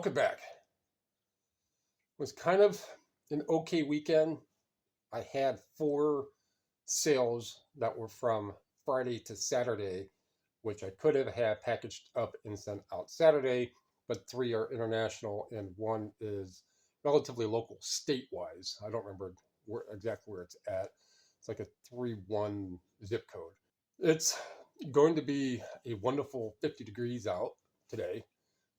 Welcome back. It was kind of an okay weekend. I had 4 sales that were from Friday to Saturday, which I could have had packaged up and sent out Saturday, but 3 are international and 1 is relatively local, state-wise. I don't remember exactly where it's at. It's like a 3-1 zip code. It's going to be a wonderful 50 degrees out today,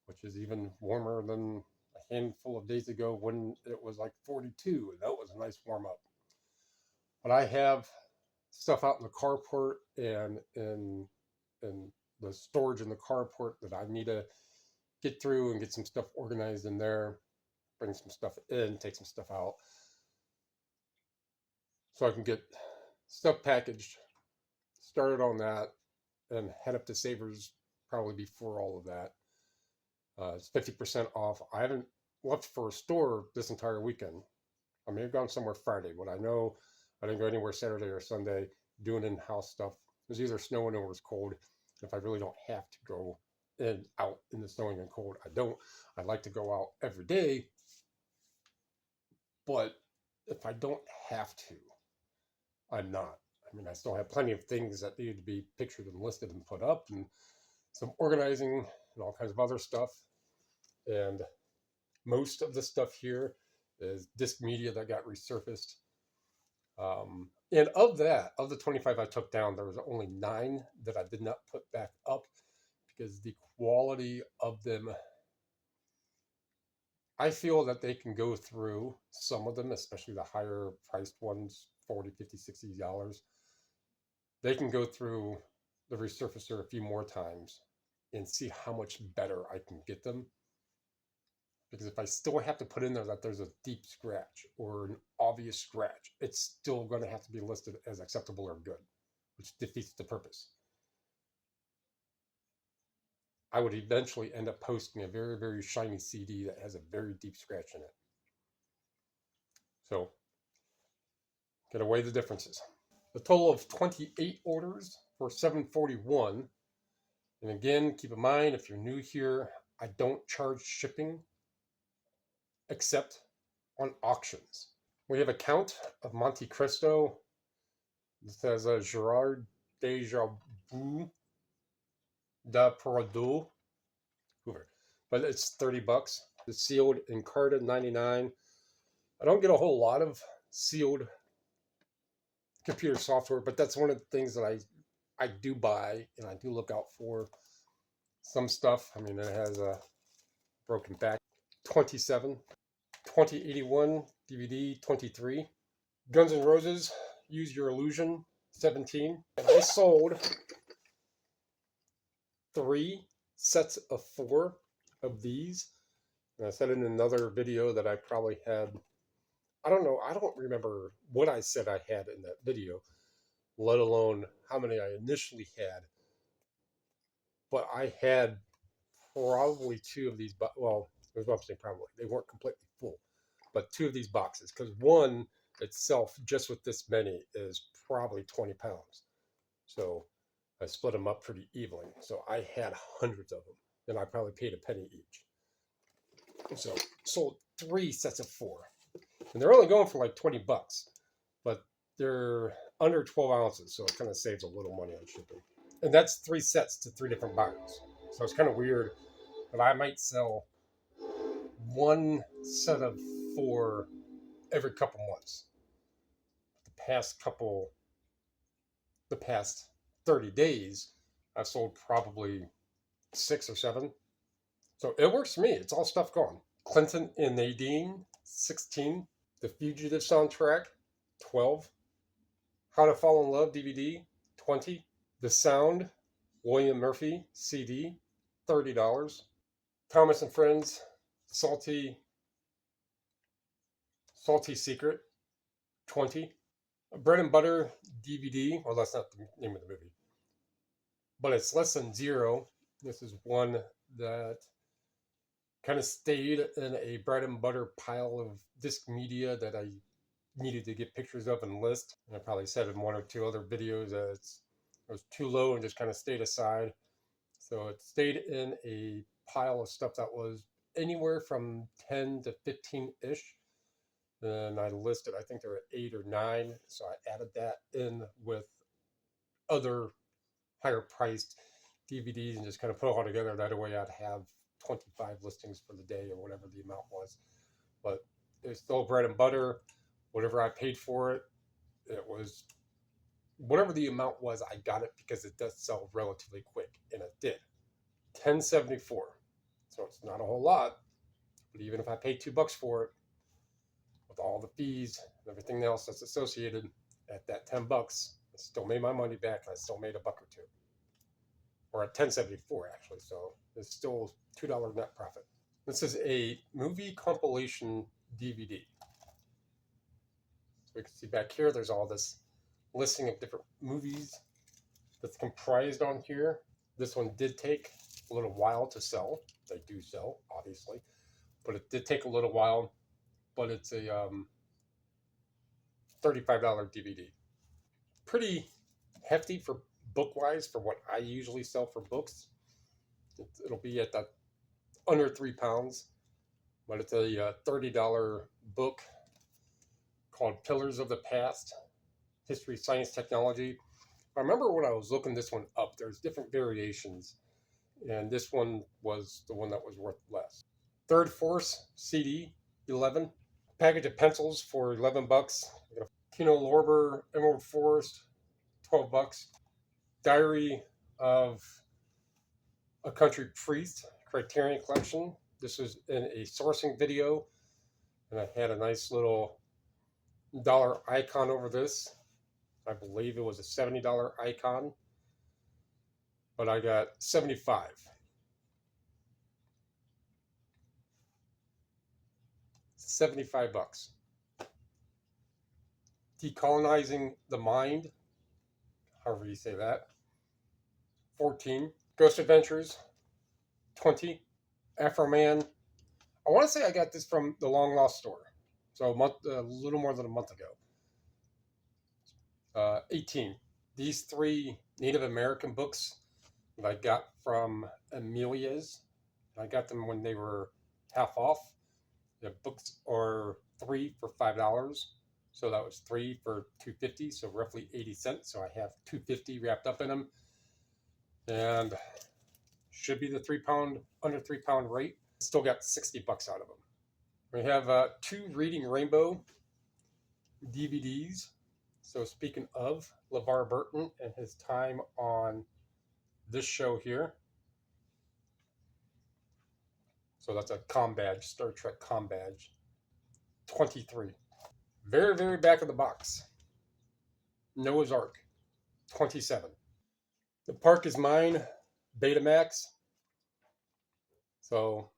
which is even warmer than a handful of days ago when it was like 42, and that was a nice warm up. But I have stuff out in the carport and in the storage in the carport that I need to get through and get some stuff organized in there, bring some stuff in, take some stuff out, so I can get stuff packaged, started on that, and head up to Savers probably before all of that. It's 50% off. I haven't left for a store this entire weekend. I may have gone somewhere Friday, but I know I didn't go anywhere Saturday or Sunday doing in-house stuff. It was either snowing or it was cold. If I really don't have to go out in the snowing and cold, I don't. I like to go out every day, but if I don't have to, I'm not. I mean, I still have plenty of things that needed to be pictured and listed and put up, and some organizing and all kinds of other stuff. And most of the stuff here is disc media that got resurfaced. And of the 25 I took down, there was only 9 that I did not put back up because the quality of them, I feel that they can go through some of them, especially the higher priced ones, $40, $50, $60. They can go through the resurfacer a few more times and see how much better I can get them. Because if I still have to put in there that there's a deep scratch or an obvious scratch, it's still going to have to be listed as acceptable or good, which defeats the purpose. I would eventually end up posting a very, very shiny CD that has a very deep scratch in it. So, gotta weigh the differences. A total of 28 orders for $741. And again, keep in mind, if you're new here, I don't charge shipping except on auctions. We have a Count of Monte Cristo. It says Gerard Dejavu da Prado, Hoover, but it's $30. It's sealed and carded, $99. I don't get a whole lot of sealed computer software, but that's one of the things that I do buy and I do look out for. Some stuff, I mean, it has a broken back, 27. 2081 DVD, 23. Guns N' Roses, Use Your Illusion, 17. And I sold 3 sets of 4 of these. And I said in another video that I probably had, I don't know, I don't remember what I said I had in that video, let alone how many I initially had. But I had probably 2 of these, well, there's what I'm saying probably. They weren't completely full, but 2 of these boxes, because one itself, just with this many, is probably 20 pounds. So I split them up pretty evenly. So I had hundreds of them, and I probably paid a penny each. So sold 3 sets of 4. And they're only going for like $20, but they're under 12 ounces, so it kind of saves a little money on shipping. And that's 3 sets to 3 different buyers. So it's kind of weird, but I might sell 1 set of 4 every couple months. The past 30 days, I've sold probably 6 or 7. So it works for me. It's all stuff gone. Clinton and Nadine, 16. The Fugitive soundtrack, 12. How to Fall in Love DVD, 20. The Sound, William Murphy CD, $30. Thomas and Friends, Salty Secret, 20. Bread and Butter DVD, well, that's not the name of the movie, but it's less than 0. This is one that kind of stayed in a bread and butter pile of disc media that I needed to get pictures of and list. And I probably said in 1 or 2 other videos that it was too low and just kind of stayed aside. So it stayed in a pile of stuff that was anywhere from 10 to 15-ish. And I listed, I think there were 8 or 9. So I added that in with other higher priced DVDs and just kind of put it all together. That way I'd have 25 listings for the day or whatever the amount was. But it's still bread and butter. Whatever I paid for it, it was whatever the amount was, I got it because it does sell relatively quick, and it did. $10.74. So it's not a whole lot, but even if I paid $2 for it, with all the fees and everything else that's associated at that $10, I still made my money back, and I still made $1 or $2. Or at $10.74 actually, so it's still $2 net profit. This is a movie compilation DVD. So we can see back here, there's all this listing of different movies that's comprised on here. This one did take a little while to sell. They do sell, obviously, but it did take a little while. But it's a $35 DVD. Pretty hefty for book-wise for what I usually sell for books. It'll be at the under 3 pounds, but it's a $30 book called Pillars of the Past, History, Science, Technology. I remember when I was looking this one up, there's different variations, and this one was the one that was worth less. Third Force CD, 11. Package of pencils for $11. Tino Lorber, Emerald Forest, $12. Diary of a Country Priest, Criterion Collection. This was in a sourcing video, and I had a nice little dollar icon over this. I believe it was a $70 icon, but I got 75. $75. Decolonizing the Mind, however you say that, 14. Ghost Adventures, 20. Afro Man. I want to say I got this from the Long Lost Store, so a little more than a month ago. 18. These 3 Native American books that I got from Amelia's. I got them when they were half off. The books are 3 for $5, so that was 3 for $2.50, so roughly 80 cents. So I have $2.50 wrapped up in them, and should be the under 3 pound rate. Still got $60 out of them. We have 2 Reading Rainbow DVDs. So speaking of LeVar Burton and his time on this show here. So that's a comm badge, Star Trek comm badge. 23. Very, very back of the box. Noah's Ark. 27. The Park is Mine, Betamax. So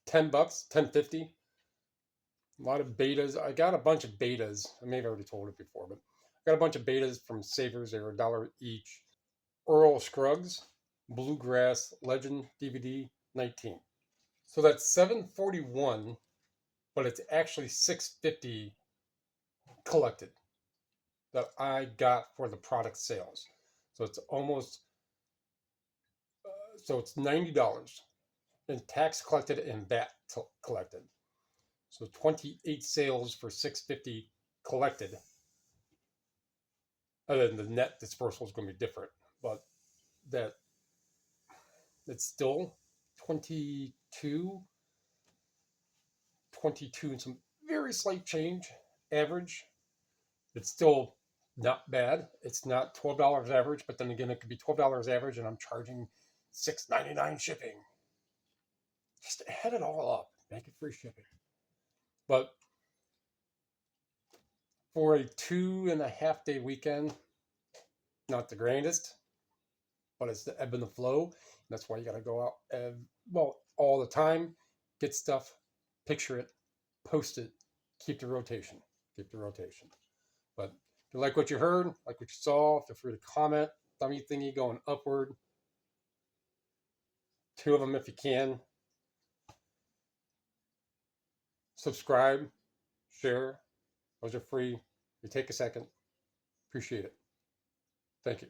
$10, $10.50. A lot of betas. I got a bunch of betas. I may have already told it before, but I got a bunch of betas from Savers. They were $1 each. Earl Scruggs, Bluegrass Legend DVD, 19. So that's $7.41, but it's actually $6.50 collected that I got for the product sales. So it's almost, so it's $90 in tax collected and VAT collected. So 28 sales for $6.50 collected. And then the net dispersal is going to be different, but it's still 22 and some very slight change average. It's still not bad. It's not $12 average, but then again, it could be $12 average and I'm charging $6.99 shipping. Just head it all up, make it free shipping. But for a 2.5 day weekend, not the grandest, but it's the ebb and the flow. That's why you got to go out all the time, get stuff, picture it, post it, keep the rotation. But if you like what you heard, like what you saw, feel free to comment. Thummy thingy going upward. 2 of them if you can. Subscribe, share. Those are free. You take a second. Appreciate it. Thank you.